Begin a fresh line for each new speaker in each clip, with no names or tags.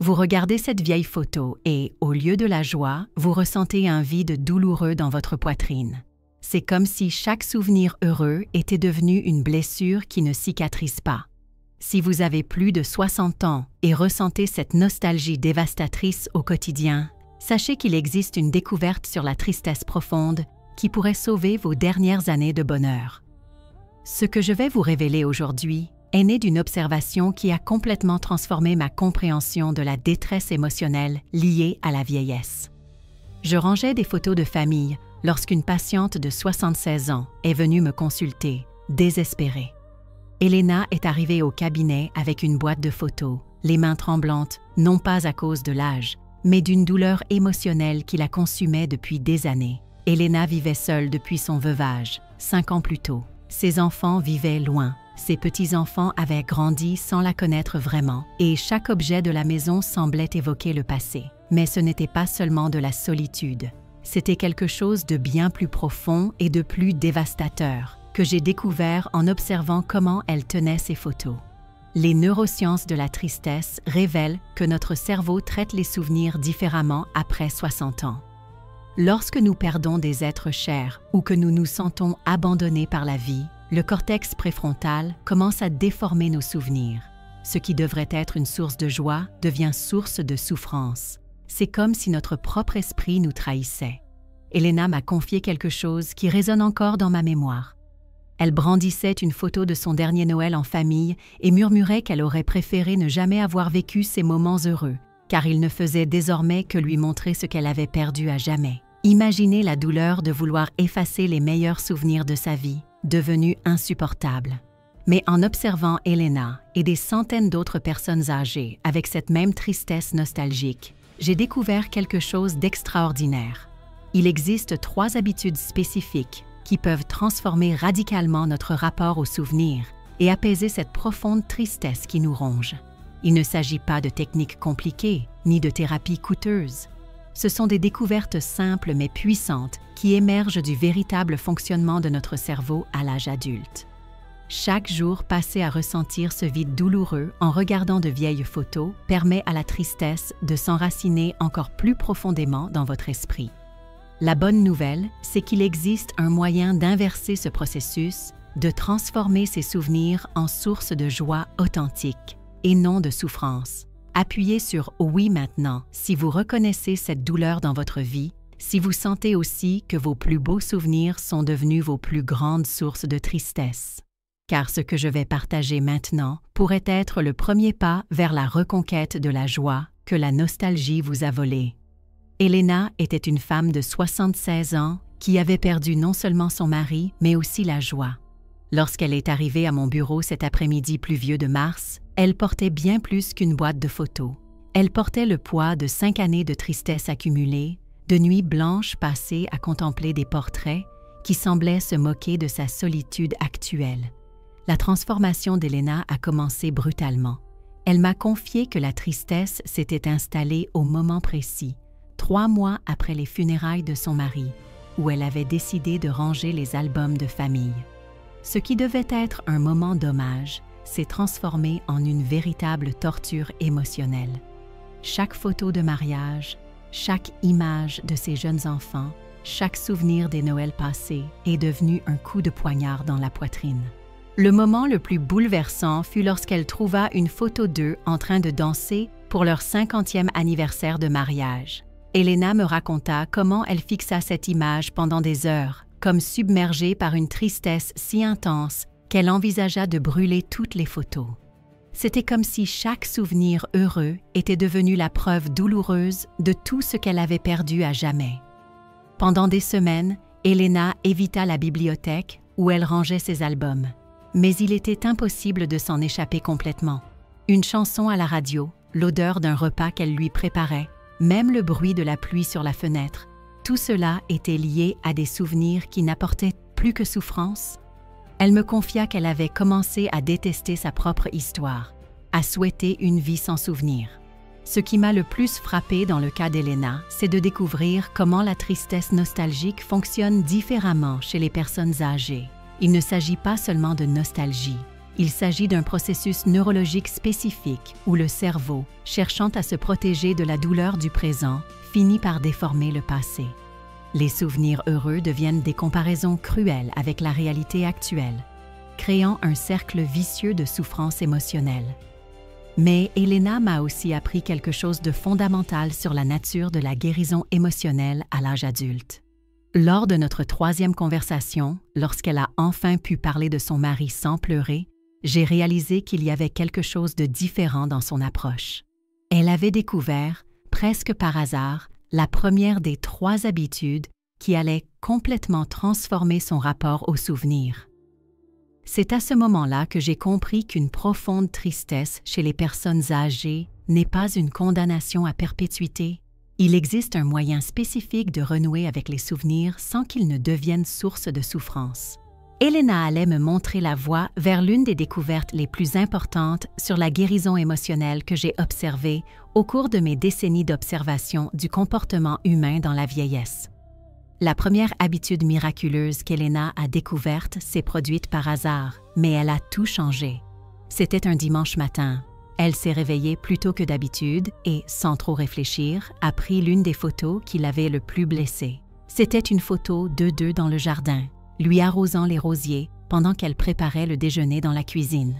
Vous regardez cette vieille photo et, au lieu de la joie, vous ressentez un vide douloureux dans votre poitrine. C'est comme si chaque souvenir heureux était devenu une blessure qui ne cicatrise pas. Si vous avez plus de 60 ans et ressentez cette nostalgie dévastatrice au quotidien, sachez qu'il existe une découverte sur la tristesse profonde qui pourrait sauver vos dernières années de bonheur. Ce que je vais vous révéler aujourd'hui est né d'une observation qui a complètement transformé ma compréhension de la détresse émotionnelle liée à la vieillesse. Je rangeais des photos de famille lorsqu'une patiente de 76 ans est venue me consulter, désespérée. Elena est arrivée au cabinet avec une boîte de photos, les mains tremblantes, non pas à cause de l'âge, mais d'une douleur émotionnelle qui la consumait depuis des années. Elena vivait seule depuis son veuvage, 5 ans plus tôt. Ses enfants vivaient loin. Ses petits-enfants avaient grandi sans la connaître vraiment, et chaque objet de la maison semblait évoquer le passé. Mais ce n'était pas seulement de la solitude. C'était quelque chose de bien plus profond et de plus dévastateur que j'ai découvert en observant comment elle tenait ses photos. Les neurosciences de la tristesse révèlent que notre cerveau traite les souvenirs différemment après 60 ans. Lorsque nous perdons des êtres chers ou que nous nous sentons abandonnés par la vie, le cortex préfrontal commence à déformer nos souvenirs. Ce qui devrait être une source de joie devient source de souffrance. C'est comme si notre propre esprit nous trahissait. Elena m'a confié quelque chose qui résonne encore dans ma mémoire. Elle brandissait une photo de son dernier Noël en famille et murmurait qu'elle aurait préféré ne jamais avoir vécu ces moments heureux, car ils ne faisaient désormais que lui montrer ce qu'elle avait perdu à jamais. Imaginez la douleur de vouloir effacer les meilleurs souvenirs de sa vie, devenue insupportable. Mais en observant Elena et des centaines d'autres personnes âgées avec cette même tristesse nostalgique, j'ai découvert quelque chose d'extraordinaire. Il existe 3 habitudes spécifiques qui peuvent transformer radicalement notre rapport aux souvenirs et apaiser cette profonde tristesse qui nous ronge. Il ne s'agit pas de techniques compliquées, ni de thérapies coûteuses. Ce sont des découvertes simples mais puissantes qui émergent du véritable fonctionnement de notre cerveau à l'âge adulte. Chaque jour passé à ressentir ce vide douloureux en regardant de vieilles photos permet à la tristesse de s'enraciner encore plus profondément dans votre esprit. La bonne nouvelle, c'est qu'il existe un moyen d'inverser ce processus, de transformer ces souvenirs en source de joie authentique et non de souffrance. Appuyez sur « Oui maintenant » si vous reconnaissez cette douleur dans votre vie, si vous sentez aussi que vos plus beaux souvenirs sont devenus vos plus grandes sources de tristesse. Car ce que je vais partager maintenant pourrait être le premier pas vers la reconquête de la joie que la nostalgie vous a volée. Elena était une femme de 76 ans qui avait perdu non seulement son mari, mais aussi la joie. Lorsqu'elle est arrivée à mon bureau cet après-midi pluvieux de mars, elle portait bien plus qu'une boîte de photos. Elle portait le poids de 5 années de tristesse accumulée, de nuits blanches passées à contempler des portraits qui semblaient se moquer de sa solitude actuelle. La transformation d'Elena a commencé brutalement. Elle m'a confié que la tristesse s'était installée au moment précis, 3 mois après les funérailles de son mari, où elle avait décidé de ranger les albums de famille. Ce qui devait être un moment d'hommage s'est transformé en une véritable torture émotionnelle. Chaque photo de mariage, chaque image de ses jeunes enfants, chaque souvenir des Noëls passés est devenu un coup de poignard dans la poitrine. Le moment le plus bouleversant fut lorsqu'elle trouva une photo d'eux en train de danser pour leur 50e anniversaire de mariage. Elena me raconta comment elle fixa cette image pendant des heures, comme submergée par une tristesse si intense qu'elle envisagea de brûler toutes les photos. C'était comme si chaque souvenir heureux était devenu la preuve douloureuse de tout ce qu'elle avait perdu à jamais. Pendant des semaines, Elena évita la bibliothèque où elle rangeait ses albums. Mais il était impossible de s'en échapper complètement. Une chanson à la radio, l'odeur d'un repas qu'elle lui préparait, même le bruit de la pluie sur la fenêtre, tout cela était lié à des souvenirs qui n'apportaient plus que souffrance. Elle me confia qu'elle avait commencé à détester sa propre histoire, à souhaiter une vie sans souvenirs. Ce qui m'a le plus frappé dans le cas d'Elena, c'est de découvrir comment la tristesse nostalgique fonctionne différemment chez les personnes âgées. Il ne s'agit pas seulement de nostalgie, Il s'agit d'un processus neurologique spécifique où le cerveau, cherchant à se protéger de la douleur du présent, finit par déformer le passé. Les souvenirs heureux deviennent des comparaisons cruelles avec la réalité actuelle, créant un cercle vicieux de souffrance émotionnelle. Mais Elena m'a aussi appris quelque chose de fondamental sur la nature de la guérison émotionnelle à l'âge adulte. Lors de notre 3e conversation, lorsqu'elle a enfin pu parler de son mari sans pleurer, j'ai réalisé qu'il y avait quelque chose de différent dans son approche. Elle avait découvert, presque par hasard, la première des 3 habitudes qui allaient complètement transformer son rapport aux souvenirs. C'est à ce moment-là que j'ai compris qu'une profonde tristesse chez les personnes âgées n'est pas une condamnation à perpétuité. Il existe un moyen spécifique de renouer avec les souvenirs sans qu'ils ne deviennent source de souffrance. Elena allait me montrer la voie vers l'une des découvertes les plus importantes sur la guérison émotionnelle que j'ai observée au cours de mes décennies d'observation du comportement humain dans la vieillesse. La première habitude miraculeuse qu'Elena a découverte s'est produite par hasard, mais elle a tout changé. C'était un dimanche matin. Elle s'est réveillée plus tôt que d'habitude et, sans trop réfléchir, a pris l'une des photos qui l'avait le plus blessée. C'était une photo d'eux deux dans le jardin, lui arrosant les rosiers pendant qu'elle préparait le déjeuner dans la cuisine.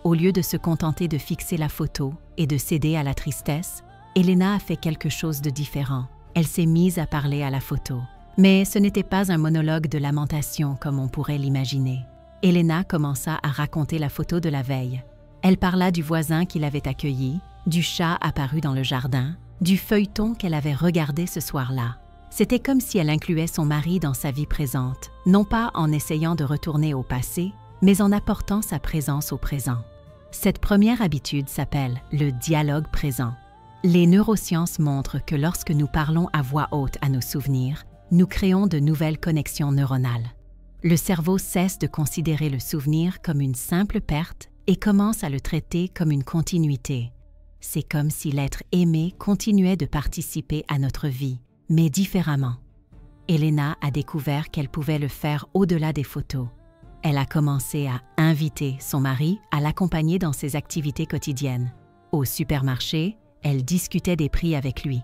Au lieu de se contenter de fixer la photo et de céder à la tristesse, Elena a fait quelque chose de différent. Elle s'est mise à parler à la photo. Mais ce n'était pas un monologue de lamentation comme on pourrait l'imaginer. Elena commença à raconter la photo de la veille. Elle parla du voisin qui l'avait accueilli, du chat apparu dans le jardin, du feuilleton qu'elle avait regardé ce soir-là. C'était comme si elle incluait son mari dans sa vie présente, non pas en essayant de retourner au passé, mais en apportant sa présence au présent. Cette première habitude s'appelle le dialogue présent. Les neurosciences montrent que lorsque nous parlons à voix haute à nos souvenirs, nous créons de nouvelles connexions neuronales. Le cerveau cesse de considérer le souvenir comme une simple perte et commence à le traiter comme une continuité. C'est comme si l'être aimé continuait de participer à notre vie, mais différemment. Elena a découvert qu'elle pouvait le faire au-delà des photos. Elle a commencé à inviter son mari à l'accompagner dans ses activités quotidiennes. Au supermarché, elle discutait des prix avec lui.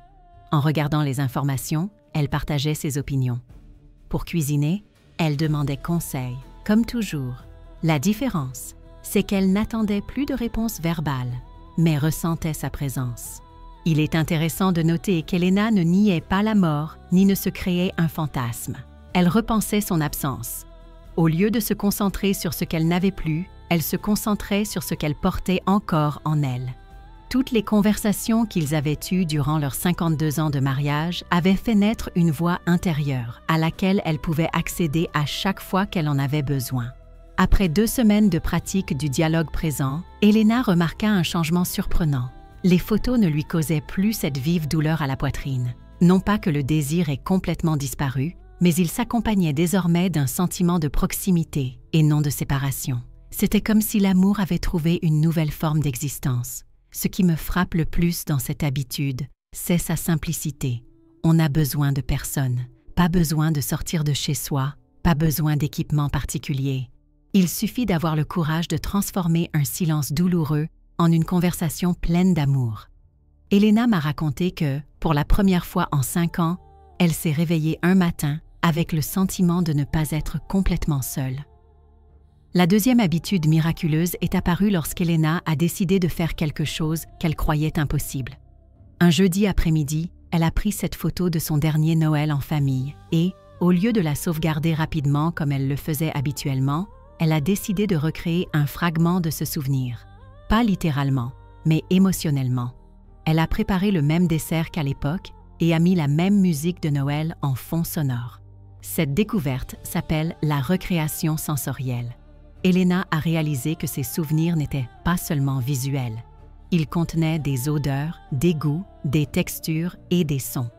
En regardant les informations, elle partageait ses opinions. Pour cuisiner, elle demandait conseil, comme toujours. La différence, c'est qu'elle n'attendait plus de réponse verbale, mais ressentait sa présence. Il est intéressant de noter qu'Elena ne niait pas la mort ni ne se créait un fantasme. Elle repensait son absence. Au lieu de se concentrer sur ce qu'elle n'avait plus, elle se concentrait sur ce qu'elle portait encore en elle. Toutes les conversations qu'ils avaient eues durant leurs 52 ans de mariage avaient fait naître une voix intérieure à laquelle elle pouvait accéder à chaque fois qu'elle en avait besoin. Après 2 semaines de pratique du dialogue présent, Elena remarqua un changement surprenant. Les photos ne lui causaient plus cette vive douleur à la poitrine. Non pas que le désir ait complètement disparu, mais il s'accompagnait désormais d'un sentiment de proximité et non de séparation. C'était comme si l'amour avait trouvé une nouvelle forme d'existence. Ce qui me frappe le plus dans cette habitude, c'est sa simplicité. On n'a besoin de personne, pas besoin de sortir de chez soi, pas besoin d'équipement particulier. Il suffit d'avoir le courage de transformer un silence douloureux en une conversation pleine d'amour. Elena m'a raconté que, pour la première fois en 5 ans, elle s'est réveillée un matin avec le sentiment de ne pas être complètement seule. La deuxième habitude miraculeuse est apparue lorsqu'Elena a décidé de faire quelque chose qu'elle croyait impossible. Un jeudi après-midi, elle a pris cette photo de son dernier Noël en famille et, au lieu de la sauvegarder rapidement comme elle le faisait habituellement, elle a décidé de recréer un fragment de ce souvenir. Pas littéralement, mais émotionnellement. Elle a préparé le même dessert qu'à l'époque et a mis la même musique de Noël en fond sonore. Cette découverte s'appelle la recréation sensorielle. Elena a réalisé que ses souvenirs n'étaient pas seulement visuels. Ils contenaient des odeurs, des goûts, des textures et des sons.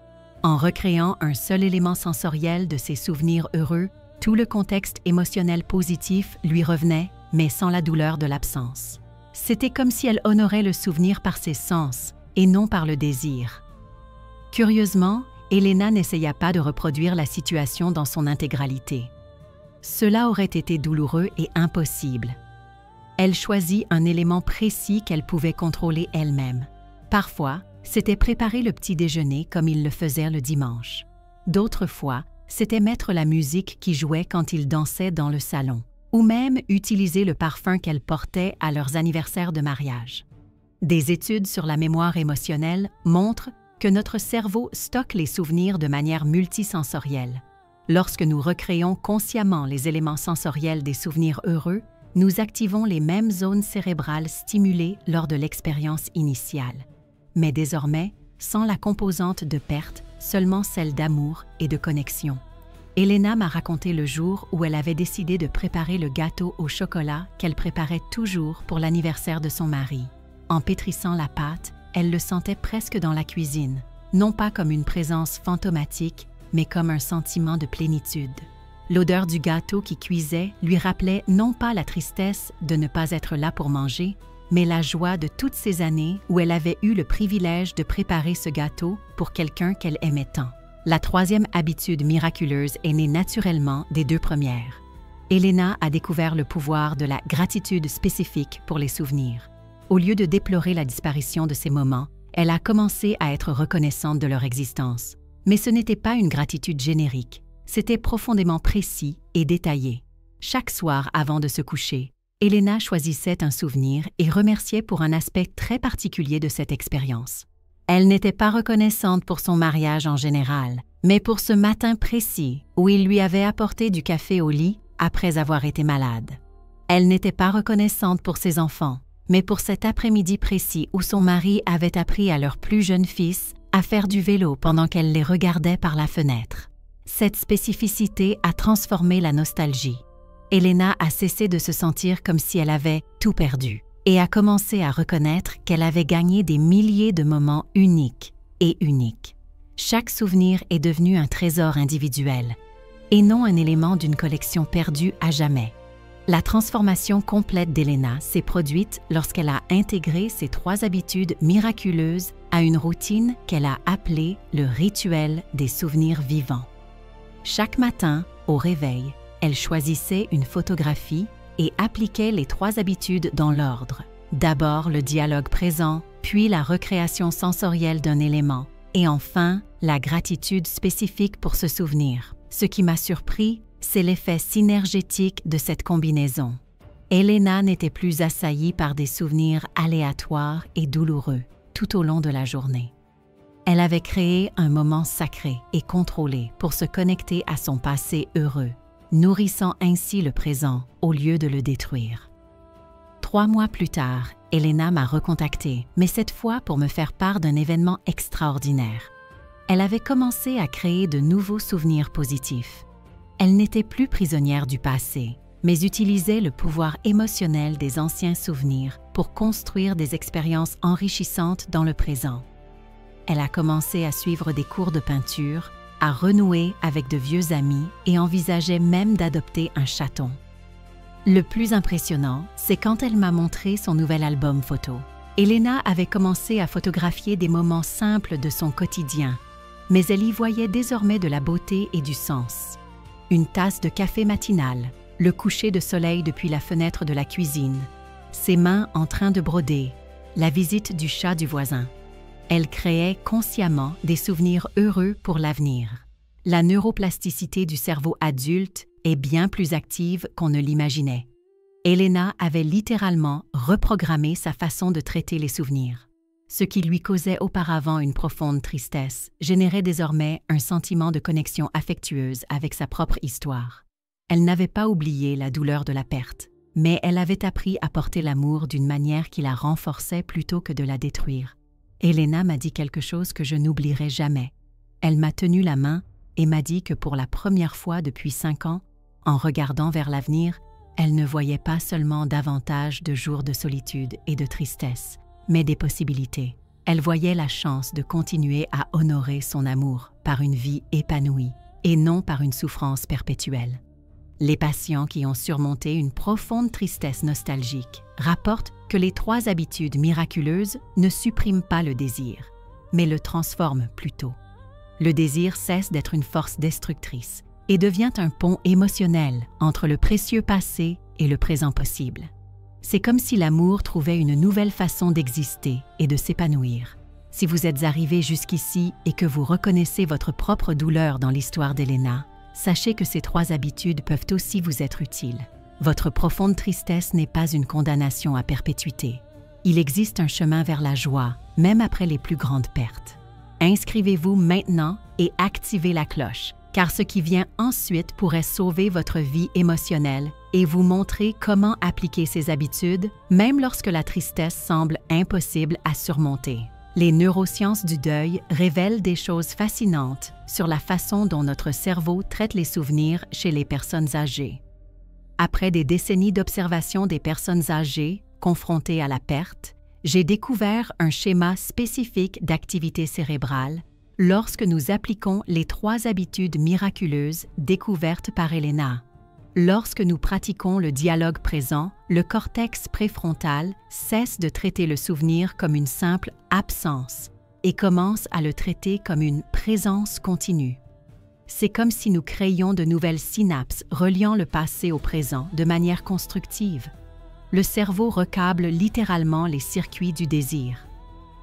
En recréant un seul élément sensoriel de ses souvenirs heureux, tout le contexte émotionnel positif lui revenait, mais sans la douleur de l'absence. C'était comme si elle honorait le souvenir par ses sens et non par le désir. Curieusement, Elena n'essaya pas de reproduire la situation dans son intégralité. Cela aurait été douloureux et impossible. Elle choisit un élément précis qu'elle pouvait contrôler elle-même. Parfois, c'était préparer le petit déjeuner comme ils le faisaient le dimanche. D'autres fois, c'était mettre la musique qui jouait quand ils dansaient dans le salon, ou même utiliser le parfum qu'elle portait à leurs anniversaires de mariage. Des études sur la mémoire émotionnelle montrent que notre cerveau stocke les souvenirs de manière multisensorielle. Lorsque nous recréons consciemment les éléments sensoriels des souvenirs heureux, nous activons les mêmes zones cérébrales stimulées lors de l'expérience initiale. Mais désormais, sans la composante de perte, seulement celle d'amour et de connexion. Elena m'a raconté le jour où elle avait décidé de préparer le gâteau au chocolat qu'elle préparait toujours pour l'anniversaire de son mari. En pétrissant la pâte, elle le sentait presque dans la cuisine, non pas comme une présence fantomatique, mais comme un sentiment de plénitude. L'odeur du gâteau qui cuisait lui rappelait non pas la tristesse de ne pas être là pour manger, mais la joie de toutes ces années où elle avait eu le privilège de préparer ce gâteau pour quelqu'un qu'elle aimait tant. La troisième habitude miraculeuse est née naturellement des deux premières. Elena a découvert le pouvoir de la gratitude spécifique pour les souvenirs. Au lieu de déplorer la disparition de ces moments, elle a commencé à être reconnaissante de leur existence. Mais ce n'était pas une gratitude générique, c'était profondément précis et détaillé. Chaque soir avant de se coucher, Elena choisissait un souvenir et remerciait pour un aspect très particulier de cette expérience. Elle n'était pas reconnaissante pour son mariage en général, mais pour ce matin précis où il lui avait apporté du café au lit après avoir été malade. Elle n'était pas reconnaissante pour ses enfants, mais pour cet après-midi précis où son mari avait appris à leur plus jeune fils à faire du vélo pendant qu'elle les regardait par la fenêtre. Cette spécificité a transformé la nostalgie. Elena a cessé de se sentir comme si elle avait tout perdu et a commencé à reconnaître qu'elle avait gagné des milliers de moments uniques et uniques. Chaque souvenir est devenu un trésor individuel et non un élément d'une collection perdue à jamais. La transformation complète d'Elena s'est produite lorsqu'elle a intégré ces 3 habitudes miraculeuses à une routine qu'elle a appelée le rituel des souvenirs vivants. Chaque matin, au réveil, elle choisissait une photographie et appliquait les 3 habitudes dans l'ordre. D'abord le dialogue présent, puis la recréation sensorielle d'un élément, et enfin la gratitude spécifique pour ce souvenir. Ce qui m'a surpris, c'est l'effet synergétique de cette combinaison. Elena n'était plus assaillie par des souvenirs aléatoires et douloureux tout au long de la journée. Elle avait créé un moment sacré et contrôlé pour se connecter à son passé heureux, nourrissant ainsi le présent au lieu de le détruire. 3 mois plus tard, Elena m'a recontactée, mais cette fois pour me faire part d'un événement extraordinaire. Elle avait commencé à créer de nouveaux souvenirs positifs. Elle n'était plus prisonnière du passé, mais utilisait le pouvoir émotionnel des anciens souvenirs pour construire des expériences enrichissantes dans le présent. Elle a commencé à suivre des cours de peinture, à renouer avec de vieux amis et envisageait même d'adopter un chaton. Le plus impressionnant, c'est quand elle m'a montré son nouvel album photo. Elena avait commencé à photographier des moments simples de son quotidien, mais elle y voyait désormais de la beauté et du sens. Une tasse de café matinal, le coucher de soleil depuis la fenêtre de la cuisine, ses mains en train de broder, la visite du chat du voisin. Elle créait consciemment des souvenirs heureux pour l'avenir. La neuroplasticité du cerveau adulte est bien plus active qu'on ne l'imaginait. Elena avait littéralement reprogrammé sa façon de traiter les souvenirs. Ce qui lui causait auparavant une profonde tristesse générait désormais un sentiment de connexion affectueuse avec sa propre histoire. Elle n'avait pas oublié la douleur de la perte, mais elle avait appris à porter l'amour d'une manière qui la renforçait plutôt que de la détruire. Elena m'a dit quelque chose que je n'oublierai jamais. Elle m'a tenu la main et m'a dit que pour la première fois depuis 5 ans, en regardant vers l'avenir, elle ne voyait pas seulement davantage de jours de solitude et de tristesse, mais des possibilités. Elle voyait la chance de continuer à honorer son amour par une vie épanouie et non par une souffrance perpétuelle. Les patients qui ont surmonté une profonde tristesse nostalgique rapportent que les 3 habitudes miraculeuses ne suppriment pas le désir, mais le transforment plutôt. Le désir cesse d'être une force destructrice et devient un pont émotionnel entre le précieux passé et le présent possible. C'est comme si l'amour trouvait une nouvelle façon d'exister et de s'épanouir. Si vous êtes arrivé jusqu'ici et que vous reconnaissez votre propre douleur dans l'histoire d'Elena, sachez que ces 3 habitudes peuvent aussi vous être utiles. Votre profonde tristesse n'est pas une condamnation à perpétuité. Il existe un chemin vers la joie, même après les plus grandes pertes. Inscrivez-vous maintenant et activez la cloche, car ce qui vient ensuite pourrait sauver votre vie émotionnelle et vous montrer comment appliquer ces habitudes, même lorsque la tristesse semble impossible à surmonter. Les neurosciences du deuil révèlent des choses fascinantes sur la façon dont notre cerveau traite les souvenirs chez les personnes âgées. Après des décennies d'observation des personnes âgées confrontées à la perte, j'ai découvert un schéma spécifique d'activité cérébrale lorsque nous appliquons les 3 habitudes miraculeuses découvertes par Elena. Lorsque nous pratiquons le dialogue présent, le cortex préfrontal cesse de traiter le souvenir comme une simple absence et commence à le traiter comme une présence continue. C'est comme si nous créions de nouvelles synapses reliant le passé au présent de manière constructive. Le cerveau recâble littéralement les circuits du désir.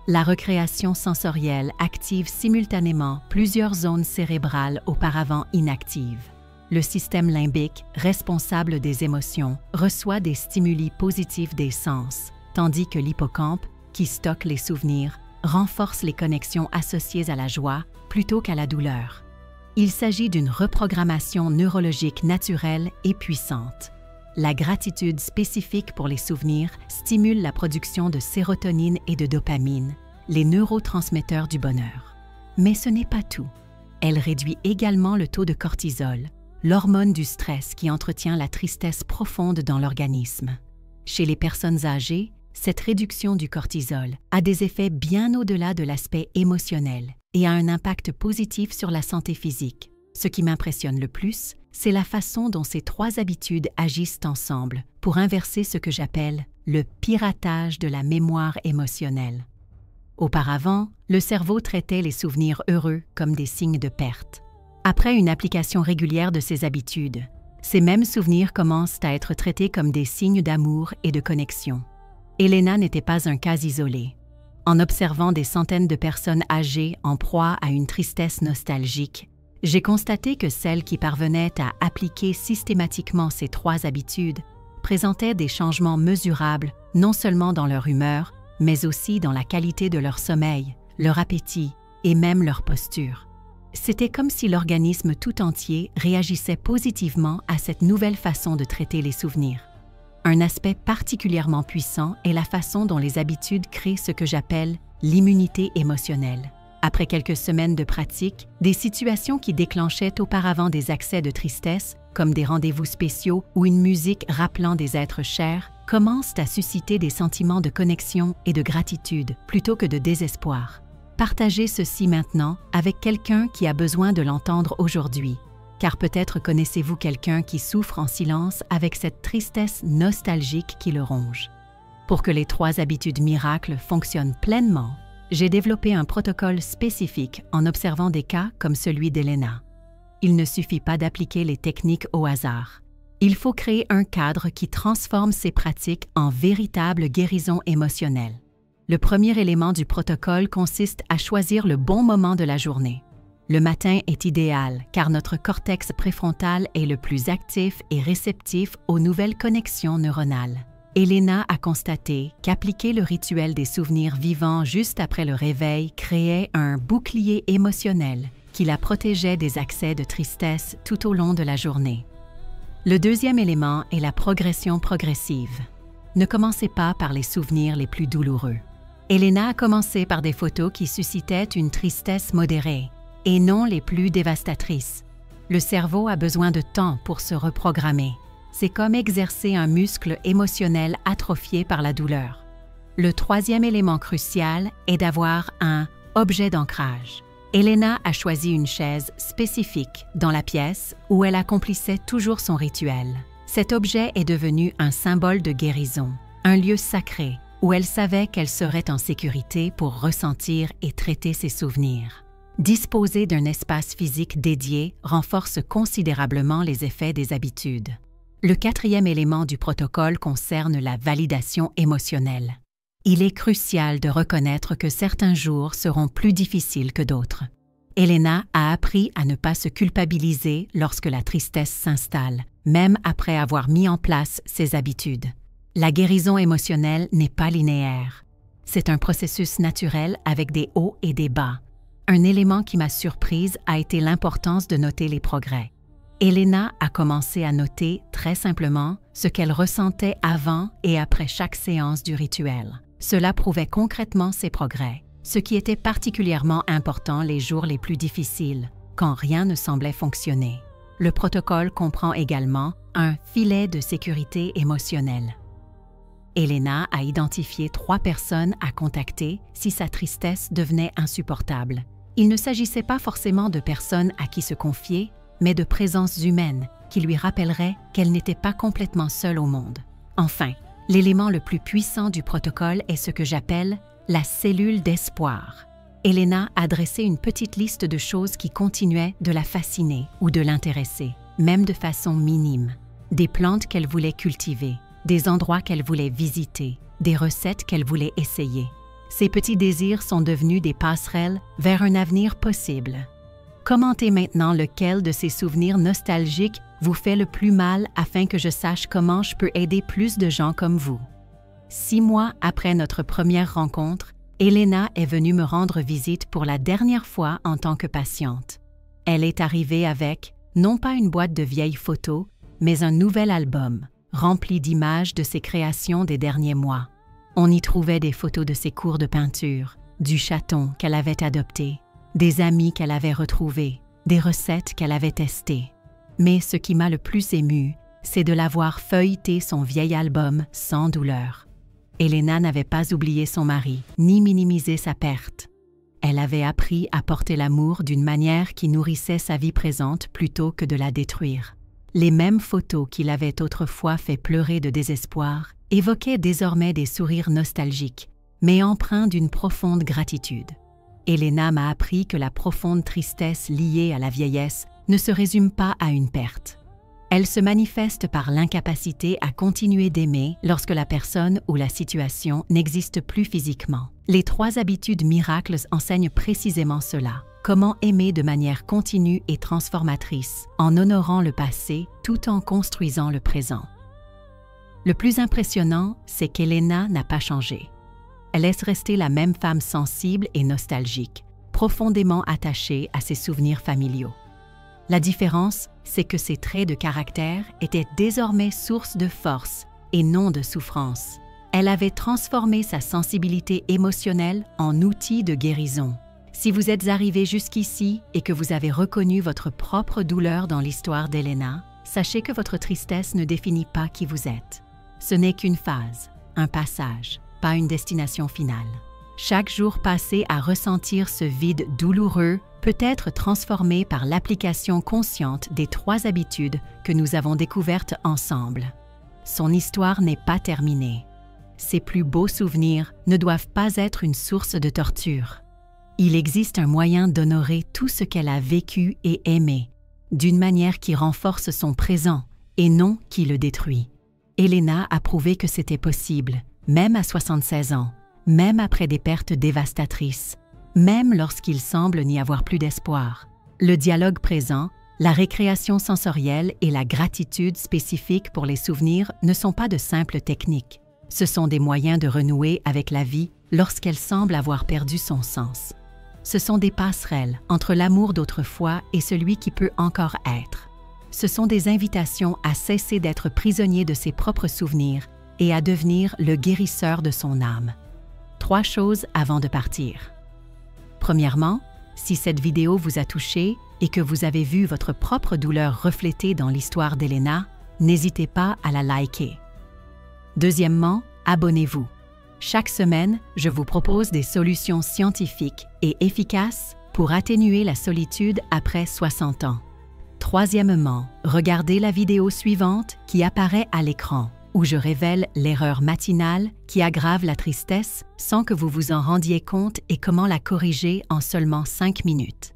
La recréation sensorielle active simultanément plusieurs zones cérébrales auparavant inactives. Le système limbique, responsable des émotions, reçoit des stimuli positifs des sens, tandis que l'hippocampe, qui stocke les souvenirs, renforce les connexions associées à la joie plutôt qu'à la douleur. Il s'agit d'une reprogrammation neurologique naturelle et puissante. La gratitude spécifique pour les souvenirs stimule la production de sérotonine et de dopamine, les neurotransmetteurs du bonheur. Mais ce n'est pas tout. Elle réduit également le taux de cortisol, l'hormone du stress qui entretient la tristesse profonde dans l'organisme. Chez les personnes âgées, cette réduction du cortisol a des effets bien au-delà de l'aspect émotionnel et a un impact positif sur la santé physique. Ce qui m'impressionne le plus, c'est la façon dont ces 3 habitudes agissent ensemble pour inverser ce que j'appelle le piratage de la mémoire émotionnelle. Auparavant, le cerveau traitait les souvenirs heureux comme des signes de perte. Après une application régulière de ces habitudes, ces mêmes souvenirs commencent à être traités comme des signes d'amour et de connexion. Elena n'était pas un cas isolé. En observant des centaines de personnes âgées en proie à une tristesse nostalgique, j'ai constaté que celles qui parvenaient à appliquer systématiquement ces 3 habitudes présentaient des changements mesurables non seulement dans leur humeur, mais aussi dans la qualité de leur sommeil, leur appétit et même leur posture. C'était comme si l'organisme tout entier réagissait positivement à cette nouvelle façon de traiter les souvenirs. Un aspect particulièrement puissant est la façon dont les habitudes créent ce que j'appelle l'immunité émotionnelle. Après quelques semaines de pratique, des situations qui déclenchaient auparavant des accès de tristesse, comme des rendez-vous spéciaux ou une musique rappelant des êtres chers, commencent à susciter des sentiments de connexion et de gratitude plutôt que de désespoir. Partagez ceci maintenant avec quelqu'un qui a besoin de l'entendre aujourd'hui, car peut-être connaissez-vous quelqu'un qui souffre en silence avec cette tristesse nostalgique qui le ronge. Pour que les 3 habitudes miracles fonctionnent pleinement, j'ai développé un protocole spécifique en observant des cas comme celui d'Elena. Il ne suffit pas d'appliquer les techniques au hasard. Il faut créer un cadre qui transforme ces pratiques en véritable guérison émotionnelle. Le premier élément du protocole consiste à choisir le bon moment de la journée. Le matin est idéal car notre cortex préfrontal est le plus actif et réceptif aux nouvelles connexions neuronales. Elena a constaté qu'appliquer le rituel des souvenirs vivants juste après le réveil créait un bouclier émotionnel qui la protégeait des accès de tristesse tout au long de la journée. Le deuxième élément est la progression progressive. Ne commencez pas par les souvenirs les plus douloureux. Elena a commencé par des photos qui suscitaient une tristesse modérée et non les plus dévastatrices. Le cerveau a besoin de temps pour se reprogrammer. C'est comme exercer un muscle émotionnel atrophié par la douleur. Le troisième élément crucial est d'avoir un objet d'ancrage. Elena a choisi une chaise spécifique dans la pièce où elle accomplissait toujours son rituel. Cet objet est devenu un symbole de guérison, un lieu sacré où elle savait qu'elle serait en sécurité pour ressentir et traiter ses souvenirs. Disposer d'un espace physique dédié renforce considérablement les effets des habitudes. Le quatrième élément du protocole concerne la validation émotionnelle. Il est crucial de reconnaître que certains jours seront plus difficiles que d'autres. Elena a appris à ne pas se culpabiliser lorsque la tristesse s'installe, même après avoir mis en place ses habitudes. La guérison émotionnelle n'est pas linéaire. C'est un processus naturel avec des hauts et des bas. Un élément qui m'a surprise a été l'importance de noter les progrès. Elena a commencé à noter très simplement ce qu'elle ressentait avant et après chaque séance du rituel. Cela prouvait concrètement ses progrès, ce qui était particulièrement important les jours les plus difficiles, quand rien ne semblait fonctionner. Le protocole comprend également un filet de sécurité émotionnelle. Elena a identifié 3 personnes à contacter si sa tristesse devenait insupportable. Il ne s'agissait pas forcément de personnes à qui se confier, mais de présences humaines qui lui rappelleraient qu'elle n'était pas complètement seule au monde. Enfin, l'élément le plus puissant du protocole est ce que j'appelle la cellule d'espoir. Elena a dressé une petite liste de choses qui continuaient de la fasciner ou de l'intéresser, même de façon minime. Des plantes qu'elle voulait cultiver, des endroits qu'elle voulait visiter, des recettes qu'elle voulait essayer. Ces petits désirs sont devenus des passerelles vers un avenir possible. Commentez maintenant lequel de ces souvenirs nostalgiques vous fait le plus mal afin que je sache comment je peux aider plus de gens comme vous. 6 mois après notre première rencontre, Elena est venue me rendre visite pour la dernière fois en tant que patiente. Elle est arrivée avec, non pas une boîte de vieilles photos, mais un nouvel album, rempli d'images de ses créations des derniers mois. On y trouvait des photos de ses cours de peinture, du chaton qu'elle avait adopté, des amis qu'elle avait retrouvés, des recettes qu'elle avait testées. Mais ce qui m'a le plus émue, c'est de la voir feuilleter son vieil album sans douleur. Elena n'avait pas oublié son mari, ni minimisé sa perte. Elle avait appris à porter l'amour d'une manière qui nourrissait sa vie présente plutôt que de la détruire. Les mêmes photos qui l'avaient autrefois fait pleurer de désespoir évoquaient désormais des sourires nostalgiques, mais empreints d'une profonde gratitude. Elena m'a appris que la profonde tristesse liée à la vieillesse ne se résume pas à une perte. Elle se manifeste par l'incapacité à continuer d'aimer lorsque la personne ou la situation n'existe plus physiquement. Les 3 habitudes miracles enseignent précisément cela. Comment aimer de manière continue et transformatrice, en honorant le passé tout en construisant le présent. Le plus impressionnant, c'est qu'Elena n'a pas changé. Elle laisse rester la même femme sensible et nostalgique, profondément attachée à ses souvenirs familiaux. La différence, c'est que ses traits de caractère étaient désormais source de force et non de souffrance. Elle avait transformé sa sensibilité émotionnelle en outil de guérison. Si vous êtes arrivé jusqu'ici et que vous avez reconnu votre propre douleur dans l'histoire d'Elena, sachez que votre tristesse ne définit pas qui vous êtes. Ce n'est qu'une phase, un passage, pas une destination finale. Chaque jour passé à ressentir ce vide douloureux peut être transformé par l'application consciente des 3 habitudes que nous avons découvertes ensemble. Son histoire n'est pas terminée. Ses plus beaux souvenirs ne doivent pas être une source de torture. Il existe un moyen d'honorer tout ce qu'elle a vécu et aimé, d'une manière qui renforce son présent et non qui le détruit. Elena a prouvé que c'était possible, même à 76 ans, même après des pertes dévastatrices, même lorsqu'il semble n'y avoir plus d'espoir. Le dialogue présent, la récréation sensorielle et la gratitude spécifique pour les souvenirs ne sont pas de simples techniques. Ce sont des moyens de renouer avec la vie lorsqu'elle semble avoir perdu son sens. Ce sont des passerelles entre l'amour d'autrefois et celui qui peut encore être. Ce sont des invitations à cesser d'être prisonnier de ses propres souvenirs et à devenir le guérisseur de son âme. 3 choses avant de partir. Premièrement, si cette vidéo vous a touché et que vous avez vu votre propre douleur reflétée dans l'histoire d'Elena, n'hésitez pas à la liker. Deuxièmement, abonnez-vous. Chaque semaine, je vous propose des solutions scientifiques et efficaces pour atténuer la solitude après 60 ans. Troisièmement, regardez la vidéo suivante qui apparaît à l'écran, où je révèle l'erreur matinale qui aggrave la tristesse sans que vous vous en rendiez compte et comment la corriger en seulement 5 minutes.